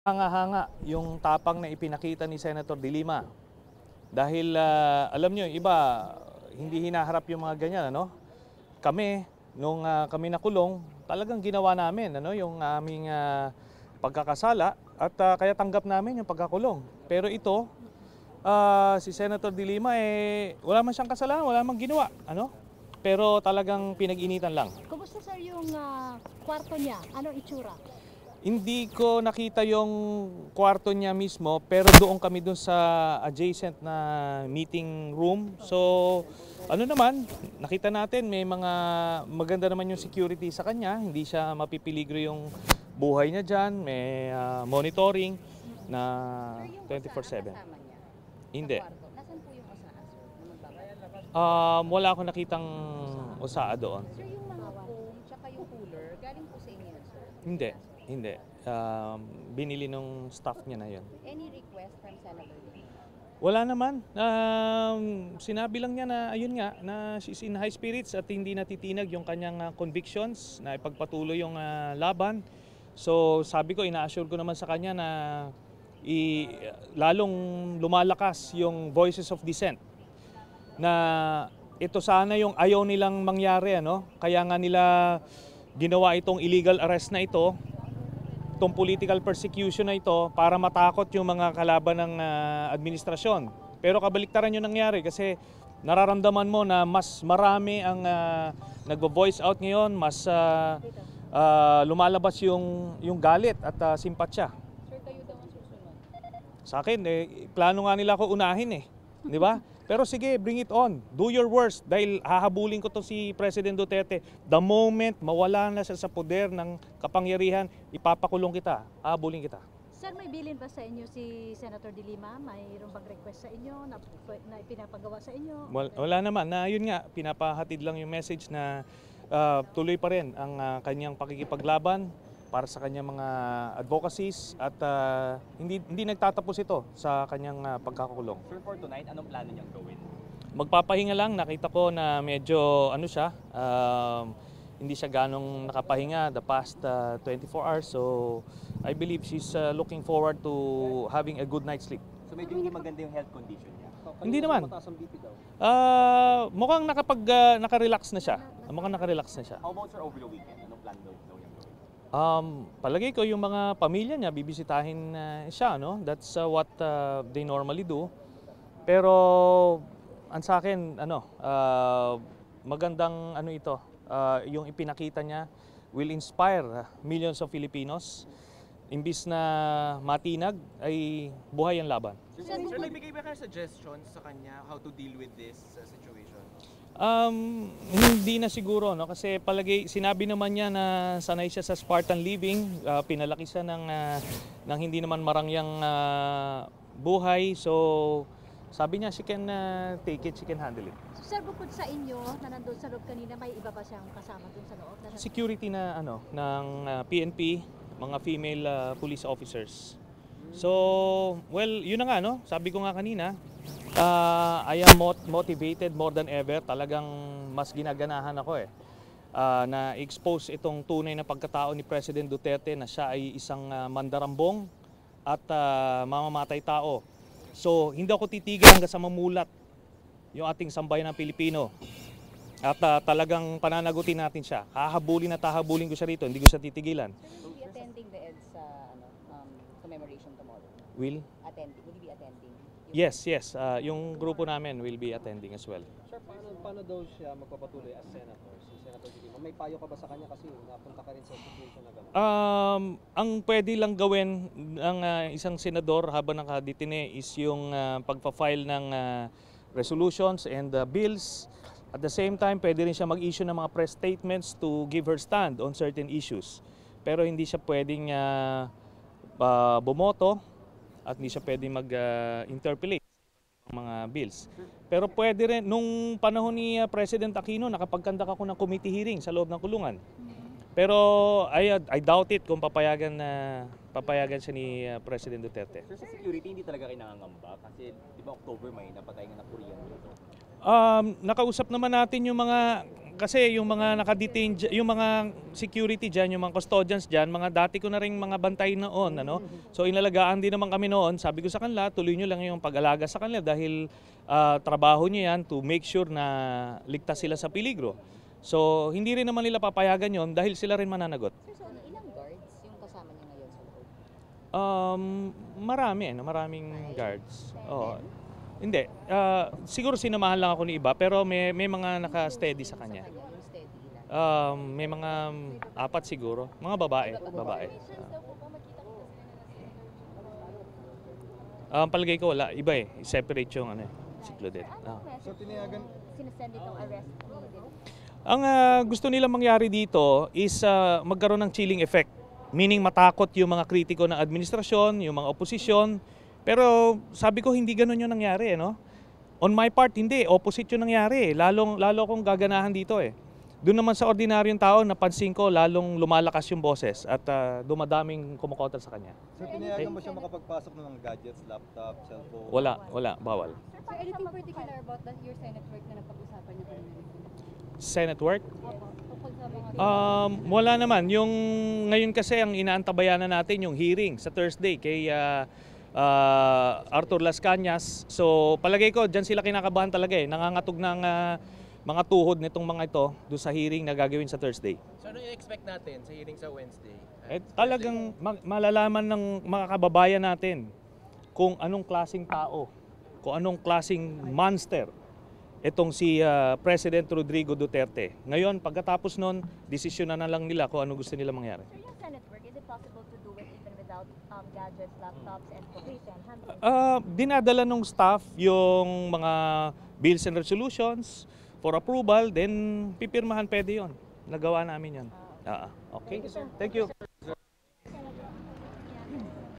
Hanga-hanga yung tapang na ipinakita ni Senator De Lima. Dahil alam nyo, iba, hindi hinaharap yung mga ganyan. Ano? Kami, nung kami nakulong, talagang ginawa namin yung aming pagkakasala at kaya tanggap namin yung pagkakulong. Pero ito, si Senator De Lima, wala man siyang kasalanan, wala man ginawa. Ano? Pero talagang pinag-initan lang. Kumusta sir yung kwarto niya? Anong itsura? Hindi ko nakita yung kwarto niya mismo, pero doon kami doon sa adjacent na meeting room. So, ano naman, nakita natin may mga maganda naman yung security sa kanya. Hindi siya mapipiligro yung buhay niya dyan. May monitoring na 24/7. Hindi. Nasaan po yung osaan sir? Wala akong nakitang usaa doon. Sir, yung mga foam tsaka yung cooler, galing po sa inyo sir? Hindi. Hindi. Binili nung staff niya na yun. Any request from Senator Lee? Wala naman. Sinabi lang niya na, ayun nga, na she's in high spirits at hindi natitinag yung kanyang convictions na ipagpatuloy yung laban. So sabi ko, ina-assure ko naman sa kanya na lalong lumalakas yung voices of dissent. Na ito sana yung ayaw nilang mangyari. Ano? Kaya nga nila ginawa itong illegal arrest na ito, itong political persecution na ito para matakot yung mga kalaban ng administrasyon. Pero kabaliktaran yung nangyari kasi nararamdaman mo na mas marami ang nagvo-voice out ngayon, mas lumalabas yung galit at simpatsya. Sir, kayo daw ang susunod? Sa akin, plano nga nila ako unahin di ba? Pero sige, bring it on. Do your worst dahil hahabulin ko to si President Duterte. The moment mawala na siya sa poder ng kapangyarihan, ipapakulong kita, hahabulin kita. Sir, may bilin ba sa inyo si Senator De Lima? Mayroon bang request sa inyo na ipinapagawa sa inyo? Wala naman. Yun nga, pinapahatid lang yung message na tuloy pa rin ang kanyang pakikipaglaban para sa kanyang mga advocacies at hindi nagtatapos ito sa kanyang pagkakakulong. Sir, for tonight, anong plano niyang gawin? Magpapahinga lang. Nakita ko na medyo siya, hindi siya ganong nakapahinga the past 24 hours. So I believe she's looking forward to having a good night's sleep. So medyo hindi maganda yung health condition niya? Hindi naman. Mukhang naka-relax na siya. Mukhang naka-relax na siya. How about sir over the weekend? Anong plano daw niyang gawin? Palagay ko yung mga pamilya niya bibisitahin siya, no? That's what they normally do. Pero ang sa akin, magandang ito, yung ipinakita niya will inspire millions of Filipinos. Imbis na matinag ay buhay ang laban. Sir, nagbigay ba kayo suggestions sa kanya how to deal with this situation? Hindi na siguro, no? Kasi sinabi naman niya na sanay siya sa Spartan living, pinalaki siya ng hindi naman marangyang buhay. So sabi niya she can take it, she can handle it. Sir, bukod sa inyo na nandun sa loob kanina, may iba ba siyang kasama dun sa loob? Security na ng PNP, mga female police officers. So, well, yun na nga, no? Sabi ko nga kanina, I am motivated more than ever. Talagang mas ginaganahan ako na expose itong tunay na pagkatao ni President Duterte na siya ay isang mandarambong at mamamatay tao. So, hindi ako titigil hanggang sa mamulat yung ating sambayan ng Pilipino. At talagang pananagutin natin siya. Hahabulin at hahabulin ko siya rito, hindi ko siya titigilan. Will you be attending the EDSA commemoration tomorrow? Will Will you be attending? Yes. Yung grupo namin will be attending as well. Sir, paano daw siya magpapatuloy as senator? Si Senator De Lima, may payo ka ba sa kanya kasi napunta ka rin sa situation na gano'n? Ang pwede lang gawin ng isang senador habang nakadetine is yung pagpa-file ng resolutions and bills. At the same time, pwede rin siya mag-issue ng mga press statements to give her stand on certain issues. Pero hindi siya pwedeng bumoto at hindi siya pwedeng mag-interpolate ng mga bills. Pero pwede rin, nung panahon ni President Aquino, nakapagkandak ako ng committee hearing sa loob ng kulungan. Pero I doubt it kung papayagan siya ni President Duterte. Sir, sa security, hindi talaga kayo nangangamba kasi di ba October may napatay nga na Korean dito? Nakausap naman natin yung mga kasi yung mga nakadetain, yung mga security dyan, yung mga custodians dyan, mga dati ko na rin mga bantay noon, ano? So inalagaan din naman kami noon. Sabi ko sa kanila, tuloy nyo lang yung pag-alaga sa kanila dahil trabaho nyo yan to make sure na ligtas sila sa peligro. So hindi rin naman nila papayagan yon dahil sila rin mananagot. Sir, so ilang guards yung kasama niya ngayon sa loob? Marami, no? Maraming guards. Oo. Hindi. Siguro sinamahan lang ako ni iba pero may mga naka-steady sa kanya. Yung steady lang. May mga 4 siguro. Mga babae. Palagay ko wala. Iba eh. Separate yung ano eh. Si Claudette. So tinayagan sinesend itong arrest needed. Ang gusto nila mangyari dito is magkaroon ng chilling effect. Meaning matakot yung mga kritiko ng administrasyon, yung mga oposisyon. Pero sabi ko hindi ganoon yung nangyari, no? On my part hindi, opposite yung nangyari. Lalo akong gaganahan dito eh. Doon naman sa ordinaryong tao, napansin ko lalong lumalakas yung boses at dumadaming kumukontra sa kanya. So tinayagan mo siya makapagpasok ng mga gadgets, laptop, cellphone? Wala, bawal. Sir, anything particular about your Senate work na napag-usapan niyo kanina? Senate work? Tungkol sa mga Wala naman. Yung ngayon kasi ang inaantabayanan natin yung hearing sa Thursday kay Arthur Las Cañas. So palagay ko diyan sila kinakabahan talaga eh. Nangangatog ng mga tuhod nitong mga ito doon sa hearing na gagawin sa Thursday. So ano i-expect natin sa hearing sa Wednesday? Talagang malalaman ng mga kababayan natin kung anong klaseng tao, kung anong klaseng monster itong si President Rodrigo Duterte. Ngayon, pagkatapos nun, desisyon na lang nila kung ano gusto nila mangyari. Sir, yung Senate work, is it possible to do it even without gadgets, laptops, and computer? Dinadala ng staff yung mga bills and resolutions for approval, then pipirmahan pwede yon. Nagawa namin yon. Okay? Thank you.